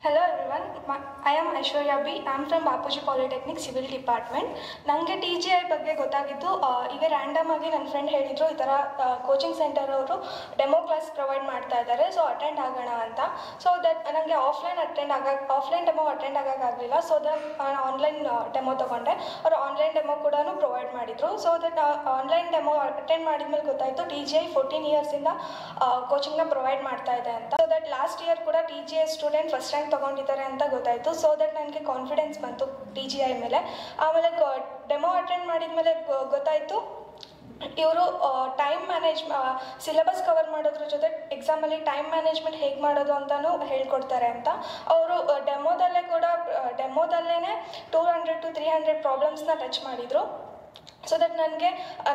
Hello everyone, I am Aishwarya B. I am from Bapuji Polytechnic Civil Department. ನನಗೆ TGI ಬಗ್ಗೆ ಗೊತ್ತಾಗಿದ್ದು ಈಗ random ಆಗಿ ನನ್ನ ಫ್ರೆಂಡ್ ಹೇಳಿದ್ರು ಈ ಥರ ಕೋಚಿಂಗ್ ಸೆಂಟರ್ ಅವರು ಡೆಮೋ ಕ್ಲಾಸ್ ಪ್ರೊವೈಡ್ ಮಾಡ್ತಾ ಇದ್ದಾರೆ, ಸೊ ಅಟೆಂಡ್ ಆಗೋಣ ಅಂತ. ಸೊ ದಟ್ ನನಗೆ ಆಫ್ಲೈನ್ ಡೆಮೋ ಅಟೆಂಡ್ ಆಗೋಕ್ಕಾಗಲಿಲ್ಲ. ಸೊ ದಟ್ ಆನ್ಲೈನ್ ಡೆಮೋ ತೊಗೊಂಡೆ. ಅವರು ಆನ್ಲೈನ್ ಡೆಮೋ ಕೂಡ ಪ್ರೊವೈಡ್ ಮಾಡಿದರು. So that online demo attend ಮಾಡಿದ್ಮೇಲೆ ಗೊತ್ತಾಯಿತು TGI 14 ಇಯರ್ಸಿಂದ ಕೋಚಿಂಗ್ನ ಪ್ರೊವೈಡ್ ಮಾಡ್ತಾ ಇದೆ ಅಂತ. ಸೊ ದಟ್ ಲಾಸ್ಟ್ ಇಯರ್ ಕೂಡ TGI ಸ್ಟೂಡೆಂಟ್ ಫಸ್ಟ್ ರ್ಯಾಂಕ್ ತಗೊಂಡಿದ್ದಾರೆ ಅಂತ ಗೊತ್ತಾಯಿತು. ಸೊ ದಟ್ ನನಗೆ ಕಾನ್ಫಿಡೆನ್ಸ್ ಬಂತು TGI ಮೇಲೆ. ಆಮೇಲೆ ಡೆಮೋ ಅಟೆಂಡ್ ಮಾಡಿದ್ಮೇಲೆ ಗೊತ್ತಾಯಿತು ಇವರು ಸಿಲೆಬಸ್ ಕವರ್ ಮಾಡೋದ್ರ ಜೊತೆ ಎಕ್ಸಾಮಲ್ಲಿ ಟೈಮ್ ಮ್ಯಾನೇಜ್ಮೆಂಟ್ ಹೇಗೆ ಮಾಡೋದು ಅಂತಲೂ ಹೇಳ್ಕೊಡ್ತಾರೆ ಅಂತ. ಅವರು ಡೆಮೋದಲ್ಲೇ 200 to 300 ಪ್ರಾಬ್ಲಮ್ಸ್ನ ಟಚ್ ಮಾಡಿದರು. ಸೊ ದಟ್ ನನಗೆ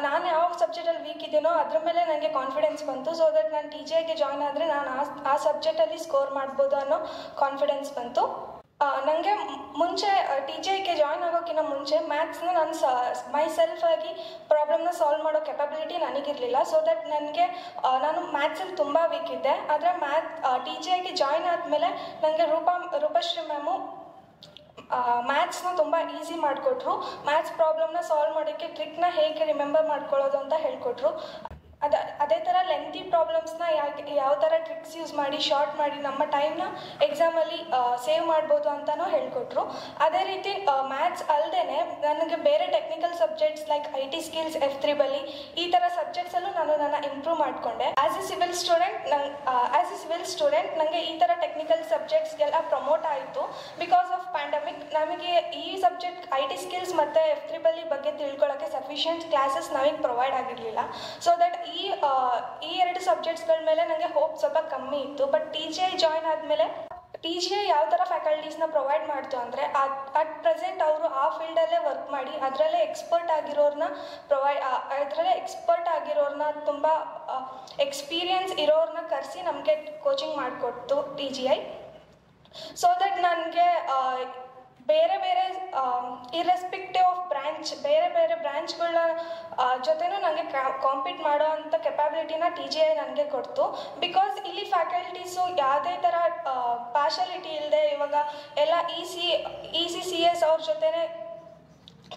ನಾನು ಯಾವ ಸಬ್ಜೆಕ್ಟಲ್ಲಿ ವೀಕ್ ಇದ್ದೀನೋ ಅದ್ರ ಮೇಲೆ ನನಗೆ ಕಾನ್ಫಿಡೆನ್ಸ್ ಬಂತು. ಸೊ ದಟ್ ನಾನು TGIಗೆ ಜಾಯ್ನ್ ಆದರೆ ನಾನು ಆ ಸಬ್ಜೆಕ್ಟಲ್ಲಿ ಸ್ಕೋರ್ ಮಾಡ್ಬೋದು ಅನ್ನೋ ಕಾನ್ಫಿಡೆನ್ಸ್ ಬಂತು. ನನಗೆ ಮುಂಚೆ TGIಗೆ ಜಾಯ್ನ್ ಆಗೋಕ್ಕಿಂತ ಮುಂಚೆ ಮ್ಯಾಥ್ಸ್ನ ನಾನು ಮೈಸೆಲ್ಫ್ ಆಗಿ ಪ್ರಾಬ್ಲಮ್ನ ಸಾಲ್ವ್ ಮಾಡೋ ಕೆಪಬಿಲಿಟಿ ನನಗಿರಲಿಲ್ಲ. ಸೊ ದಟ್ ನಾನು ಮ್ಯಾಥ್ಸಲ್ಲಿ ತುಂಬ ವೀಕ್ ಇದ್ದೆ. ಆದರೆ TGIಗೆ ಜಾಯ್ನ್ ಆದಮೇಲೆ ನನಗೆ ರೂಪಶ್ರೀ ಮ್ಯಾಮು ಮ್ಯಾಥ್ಸ್ನ ತುಂಬ ಈಸಿ ಮಾಡಿಕೊಟ್ರು. ಮ್ಯಾಥ್ಸ್ ಪ್ರಾಬ್ಲಮ್ನ ಸಾಲ್ವ್ ಮಾಡೋಕ್ಕೆ ಟ್ರಿಕ್ನ ಹೇಗೆ ರಿಮೆಂಬರ್ ಮಾಡ್ಕೊಳ್ಳೋದು ಅಂತ ಹೇಳ್ಕೊಟ್ರು. ಅದೇ ಥರ ಲೆಂತಿ ಪ್ರಾಬ್ಲಮ್ಸ್ನ ಯಾವ ಥರ ಟ್ರಿಕ್ಸ್ ಯೂಸ್ ಮಾಡಿ ಶಾರ್ಟ್ ಮಾಡಿ ನಮ್ಮ ಟೈಮ್ನ ಎಕ್ಸಾಮಲ್ಲಿ ಸೇವ್ ಮಾಡ್ಬೋದು ಅಂತಲೂ ಹೇಳ್ಕೊಟ್ರು. ಅದೇ ರೀತಿ ಮ್ಯಾಥ್ಸ್ ಅಲ್ಲದೆ ನನಗೆ ಬೇರೆ technical subjects like IT skills, F3 ಈ ಥರ ಸಬ್ಜೆಕ್ಟ್ಸಲ್ಲೂ ನಾನು ಇಂಪ್ರೂವ್ ಮಾಡಿಕೊಂಡೆ. ಆ್ಯಸ್ ಎ ಸಿವಿಲ್ ಸ್ಟೂಡೆಂಟ್ ನನಗೆ ಈ ಥರ ಟೆಕ್ನಿಕಲ್ ಸಬ್ಜೆಕ್ಟ್ಸ್ಗೆಲ್ಲ ಪ್ರಮೋಟ್ ಆಯಿತು. ಬಿಕಾಸ್ ಆಫ್ ಪ್ಯಾಂಡಮಿಕ್ ನಮಗೆ ಈ ಸಬ್ಜೆಕ್ಟ್ IT ಸ್ಕಿಲ್ಸ್ ಮತ್ತು F3 ಬಗ್ಗೆ ತಿಳ್ಕೊಳ್ಳೋಕ್ಕೆ ಸಫಿಷಿಯೆಂಟ್ ಕ್ಲಾಸಸ್ ನಮಗೆ ಪ್ರೊವೈಡ್ ಆಗಿರಲಿಲ್ಲ. ಸೊ ದಟ್ ಈ ಎರಡು ಸಬ್ಜೆಕ್ಟ್ಸ್ಗಳ ಮೇಲೆ ನನಗೆ ಹೋಪ್ ಸ್ವಲ್ಪ ಕಮ್ಮಿ ಇತ್ತು. ಬಟ್ TGI ಜಾಯ್ನ್ ಆದಮೇಲೆ TGI ಯಾವ ಥರ ಫ್ಯಾಕಲ್ಟೀಸ್ನ ಪ್ರೊವೈಡ್ ಮಾಡ್ತು ಅಂದರೆ ಅಟ್ ಪ್ರೆಸೆಂಟ್ ಅವರು ಆ ಫೀಲ್ಡಲ್ಲೇ ವರ್ಕ್ ಮಾಡಿ ಅದರಲ್ಲೇ ಎಕ್ಸ್ಪರ್ಟ್ ಆಗಿರೋರನ್ನ ತುಂಬ ಎಕ್ಸ್ಪೀರಿಯನ್ಸ್ ಇರೋರನ್ನ ಕರೆಸಿ ನಮಗೆ ಕೋಚಿಂಗ್ ಮಾಡಿಕೊಡ್ತು TGI. ಸೊ ದಟ್ ನನಗೆ ಬೇರೆ ಇರ್ರೆಸ್ಪೆಕ್ಟಿವ್ ಆಫ್ ಬೇರೆ ಬ್ರ್ಯಾಂಚ್ಗಳ ಜೊತೆನೂ ನನಗೆ ಕಾಂಪೀಟ್ ಮಾಡೋ ಅಂಥ ಕೆಪಾಬಿಲಿಟಿನ TGI ನನಗೆ ಕೊಡ್ತು. ಬಿಕಾಸ್ ಇಲ್ಲಿ ಫ್ಯಾಕಲ್ಟೀಸು ಯಾವುದೇ ಥರ ಪಾರ್ಶಾಲಿಟಿ ಇಲ್ಲದೆ ಇವಾಗ ಎಲ್ಲ ECCS ಅವ್ರ ಜೊತೆನೇ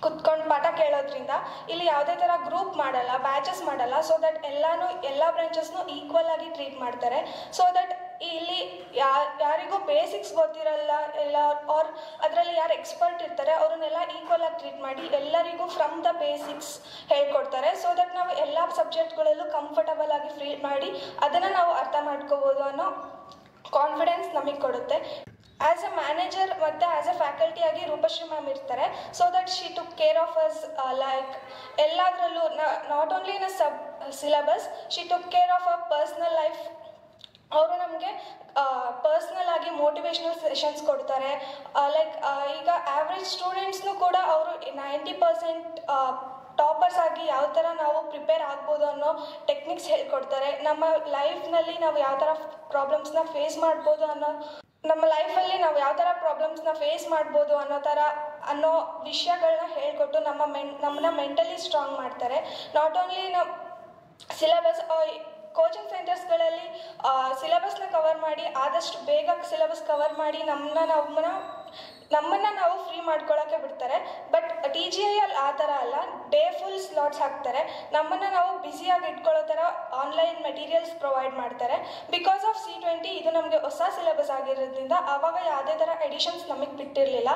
ಕುತ್ಕೊಂಡು ಪಾಠ ಕೇಳೋದ್ರಿಂದ ಇಲ್ಲಿ ಯಾವುದೇ ಥರ ಗ್ರೂಪ್ ಮಾಡಲ್ಲ, ಬ್ಯಾಚಸ್ ಮಾಡಲ್ಲ. ಸೊ ದಟ್ ಎಲ್ಲ ಬ್ರಾಂಚಸ್ನೂ ಈಕ್ವಲ್ ಆಗಿ ಟ್ರೀಟ್ ಮಾಡ್ತಾರೆ. ಸೊ ದಟ್ ಇಲ್ಲಿ ಯಾರಿಗೂ ಬೇಸಿಕ್ಸ್ ಗೊತ್ತಿರಲ್ಲ ಎಲ್ಲ ಅದರಲ್ಲಿ ಯಾರು ಎಕ್ಸ್ಪರ್ಟ್ ಇರ್ತಾರೆ ಅವ್ರನ್ನೆಲ್ಲ ಈಕ್ವಲ್ ಆಗಿ ಟ್ರೀಟ್ ಮಾಡಿ ಎಲ್ಲರಿಗೂ ಫ್ರಮ್ ದ ಬೇಸಿಕ್ಸ್ ಹೇಳ್ಕೊಡ್ತಾರೆ. ಸೊ ದಟ್ ನಾವು ಎಲ್ಲ ಸಬ್ಜೆಕ್ಟ್ಗಳಲ್ಲೂ ಕಂಫರ್ಟಬಲ್ ಆಗಿ ಫೀಲ್ ಮಾಡಿ ಅದನ್ನು ನಾವು ಅರ್ಥ ಮಾಡ್ಕೋಬೋದು ಅನ್ನೋ ಕಾನ್ಫಿಡೆನ್ಸ್ ನಮಗೆ ಕೊಡುತ್ತೆ. ಆ್ಯಸ್ ಎ ಮ್ಯಾನೇಜರ್ ಮತ್ತು ಆ್ಯಸ್ ಎ ಫ್ಯಾಕಲ್ಟಿ ಆಗಿ ರೂಪಶ್ರೀ ಮ್ಯಾಮ್ ಇರ್ತಾರೆ. So that she took care of us like ಎಲ್ಲದರಲ್ಲೂ not only in a syllabus, she took care of a personal life. ಅವರು ನಮಗೆ ಪರ್ಸ್ನಲ್ ಆಗಿ ಮೋಟಿವೇಶ್ನಲ್ ಸೆಷನ್ಸ್ ಕೊಡ್ತಾರೆ. ಲೈಕ್ ಈಗ average ಸ್ಟೂಡೆಂಟ್ಸ್ನೂ ಕೂಡ ಅವರು 90% ಟಾಪರ್ಸ್ ಆಗಿ ಯಾವ ಥರ ನಾವು ಪ್ರಿಪೇರ್ ಆಗ್ಬೋದು ಅನ್ನೋ ಟೆಕ್ನಿಕ್ಸ್ ಹೇಳ್ಕೊಡ್ತಾರೆ. ನಮ್ಮ ಲೈಫ್ನಲ್ಲಿ ನಾವು ಯಾವ ಥರ ಪ್ರಾಬ್ಲಮ್ಸ್ನ ಫೇಸ್ ಮಾಡ್ಬೋದು ಅನ್ನೋ ವಿಷಯಗಳನ್ನ ಹೇಳ್ಕೊಟ್ಟು ನಮ್ಮನ್ನ ಮೆಂಟಲಿ ಸ್ಟ್ರಾಂಗ್ ಮಾಡ್ತಾರೆ. ನಾಟ್ ಓನ್ಲಿ ಸಿಲೆಬಸ್ ಕೋಚಿಂಗ್ ಸೆಂಟರ್ಸ್ಗಳಲ್ಲಿ ಸಿಲೆಬಸ್ನ ಕವರ್ ಮಾಡಿ ಆದಷ್ಟು ಬೇಗ ಸಿಲೆಬಸ್ ಕವರ್ ಮಾಡಿ ನಮ್ಮನ್ನು ನಾವು ಫ್ರೀ ಮಾಡ್ಕೊಳ್ಳೋಕ್ಕೆ ಬಿಡ್ತಾರೆ. ಬಟ್ TGIಯಲ್ಲಿ ಆ ಥರ ಅಲ್ಲ, ಡೇ ಫುಲ್ ಸ್ಲಾಟ್ಸ್ ಹಾಕ್ತಾರೆ. ನಮ್ಮನ್ನು ನಾವು ಬ್ಯುಸಿಯಾಗಿ ಇಟ್ಕೊಳ್ಳೋ ಥರ ಆನ್ಲೈನ್ ಮೆಟೀರಿಯಲ್ಸ್ ಪ್ರೊವೈಡ್ ಮಾಡ್ತಾರೆ. ಬಿಕಾಸ್ ಆಫ್ C20 ಇದು ನಮಗೆ ಹೊಸ ಸಿಲೆಬಸ್ ಆಗಿರೋದ್ರಿಂದ ಆವಾಗ ಯಾವುದೇ ಥರ ಎಡಿಷನ್ಸ್ ನಮಗೆ ಬಿಟ್ಟಿರಲಿಲ್ಲ.